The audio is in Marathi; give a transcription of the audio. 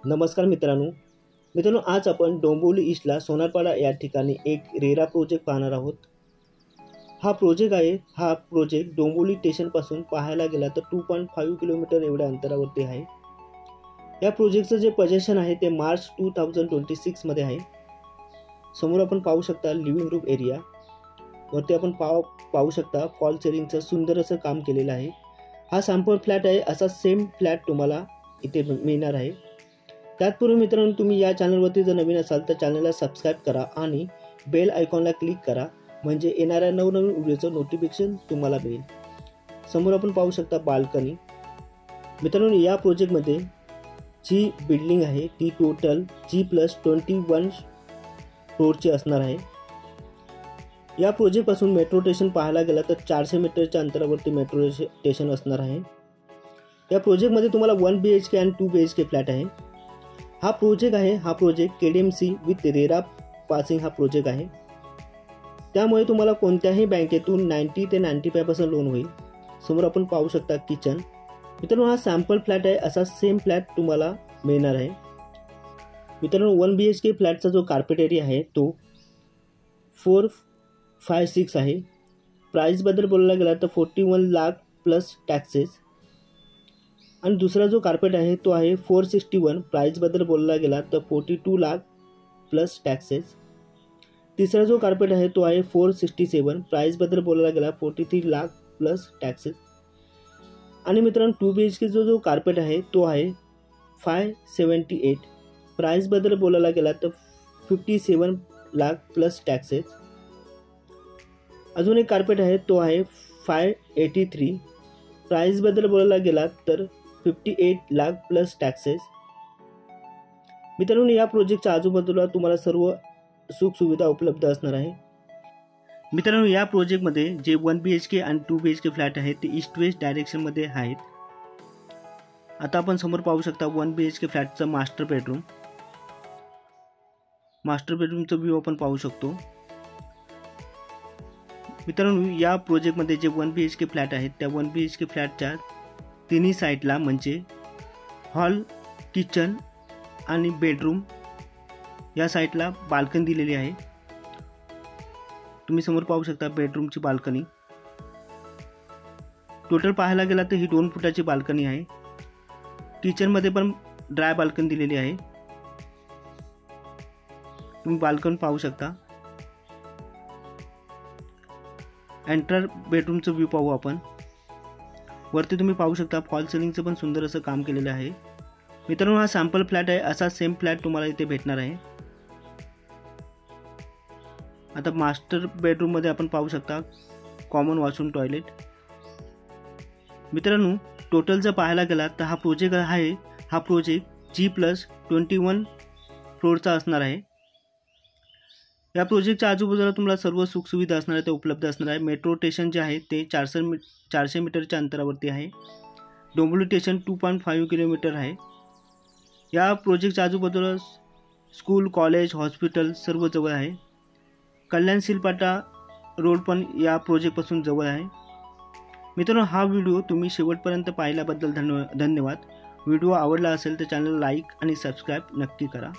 नमस्कार मित्रांनो, आज आपण डोंबिवली ईस्टला सोनारपाडा या ठिकाणी एक रेरा प्रोजेक्ट पाहणार आहोत। हा प्रोजेक्ट डोंबिवली स्टेशनपासून पाहायला गेला तर 2.5 किलोमीटर एवढ्या अंतरावरती आहे। या प्रोजेक्टचं जे पोझिशन आहे ते मार्च 2026 मध्ये आहे। समोर आपण पाहू शकता लिव्हिंग रूम एरिया, वरती आपण पाहू शकता फॉल सिलिंगचं सुंदर असं काम केलेलं आहे। हा सॅम्पल फ्लॅट आहे, असा सेम फ्लॅट तुम्हाला इथे मिळणार आहे। त्याचपूर्वी मित्रांनो, तुम्ही या चॅनलवरती जर नवीन असाल तर चॅनलला सबस्क्राइब करा आणि बेल आयकॉनला क्लिक करा, म्हणजे येणाऱ्या नवनवीन व्हिडिओचं नोटिफिकेशन तुम्हाला मिळेल। समोर आपण पाहू शकता बाल्कनी। मित्रांनो, या प्रोजेक्टमध्ये जी बिल्डिंग आहे ती टोटल G+21 फ्लोअरची असणार आहे। या प्रोजेक्टपासून मेट्रो स्टेशन पाहायला गेला तर 400 मीटरच्या अंतरावरती मेट्रो स्टेशन असणार आहे। या प्रोजेक्टमध्ये तुम्हाला 1 BHK आणि 2 BHK फ्लॅट आहे। हा project KDMC with RERA passing हा प्रोजेक्ट आहे। त्यामुळे तुम्हाला कोणत्याही बँकेतून 90 ते 95% लोन होईल। समोर आपण पाहू शकता किचन। मित्रांनो, हा सॅम्पल फ्लॅट आहे, असा सेम फ्लॅट तुम्हाला मिळणार आहे। मित्रांनो, 1 BHK फ्लॅटचा जो कार्पेट एरिया आहे तो 456 आहे। प्राइस बद्दल बोलायला गेला तर 41 लाख प्लस टॅक्सेस। आणि दुसरा जो कार्पेट आहे तो आहे 461, प्राइस बद्दल बोलायला गेला तर 42 लाख प्लस टॅक्सेस। तिसरा जो कार्पेट आहे तो आहे 467, प्राइस बद्दल बोलायला गेला 43 लाख प्लस टॅक्सेस। आणि मित्रांनो, 2 BHK जो कार्पेट आहे तो आहे 578, प्राइस बद्दल बोलायला गेला तर 57 लाख प्लस टॅक्सेस। अजून एक कार्पेट आहे तो आहे 583, प्राइस बद्दल बोलायला गेला तर 58 लाख प्लस टॅक्सेस। मित्रांनो, या प्रोजेक्टच्या आजूबाजूला तुम्हाला सर्व सुखसुविधा उपलब्ध असणार आहे। मित्रांनो, या प्रोजेक्टमध्ये जे 1 BHK आणि 2 BHK फ्लॅट आहेत ते ईस्ट वेस्ट डायरेक्शनमध्ये आहेत। आता आपण समोर पाहू शकता 1 BHK फ्लॅटचं मास्टर बेडरूमचं व्ह्यू आपण पाहू शकतो। मित्रांनो, या प्रोजेक्टमध्ये जे 1 BHK फ्लॅट आहेत त्या 1 BHK फ्लॅटच्या तिन्ही साईडला म्हणजे हॉल, किचन आणि बेडरूम या साईडला बाल्कनी दिलेली आहे। तुम्ही समोर पाहू शकता बेडरूमची बाल्कनी। टोटल पाहायला गेला तर ही 2 फुटाची बाल्कनी आहे। किचनमध्ये पण ड्राय बाल्कनी दिलेली आहे। तुम्ही बाल्कनी पाहू शकता। एंटर बेडरूमचं व्ह्यू पाहू आपण। वरती तुम्ही पाहू शकता फॉल सिलिंगचं पण सुंदर असं काम केलेलं आहे। मित्रांनो, हा सॅम्पल फ्लॅट आहे, असा सेम फ्लॅट तुम्हाला इथे भेटणार आहे। आता मास्टर बेडरूम मध्ये आपण पाहू शकता कॉमन वॉशरूम, टॉयलेट। मित्रांनो, टोटल जर पाहायला गेला तर हा प्रोजेक्ट G+21 फ्लोअरचा असणार आहे। या प्रोजेक्टच्या आजूबाजूला तुम्हाला सर्व सुखसुविधा असणार आहे ते उपलब्ध असणार आहे। मेट्रो स्टेशन जे आहे ते 400 मीटरच्या अंतरावरती आहे। डोंबिवली स्टेशन 2.5 किलोमीटर आहे। या प्रोजेक्टच्या आजूबाजूला स्कूल, कॉलेज, हॉस्पिटल सर्व जवळ आहे। कल्याण सिलपाटा रोड पण या प्रोजेक्टपासून जवळ आहे। मित्रांनो, हा व्हिडिओ तुम्ही शेवटपर्यंत पाहिल्याबद्दल धन्यवाद। व्हिडिओ आवडला असेल तर चॅनल लाईक आणि सबस्क्राईब नक्की करा।